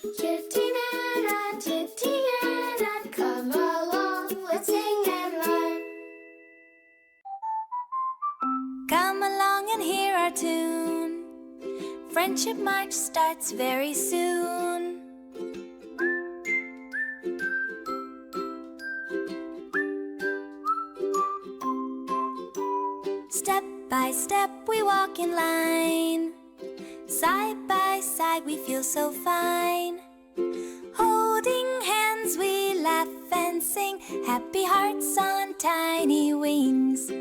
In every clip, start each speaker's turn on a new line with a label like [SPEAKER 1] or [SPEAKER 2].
[SPEAKER 1] TuttiNana, TuttiNana, come along, let's sing and learn.
[SPEAKER 2] Come along and hear our tune. Friendship March starts very soon. Step by step we walk in line. Side by side we feel so fine. Holding hands we laugh and sing. Happy hearts on tiny wings.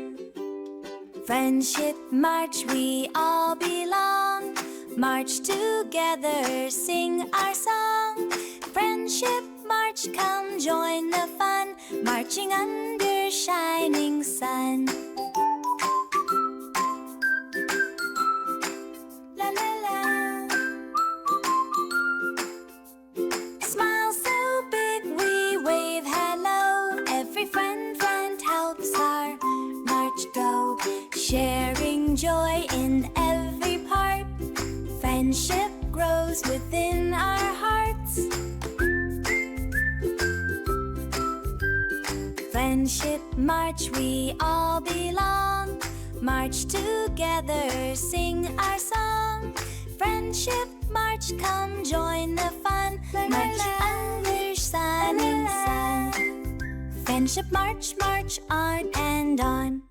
[SPEAKER 2] Friendship March we all belong. March together, sing our song. Friendship March, come join the fun. Marching under shining sun. La la la. Smile so big we wave hello. Every friend helps our march go. Sharing joy in every part. Friendship grows within our hearts. Friendship March we all belong. March together, sing our song. Friendship March, come join the fun. March under shining sun. Friendship March, march on and on.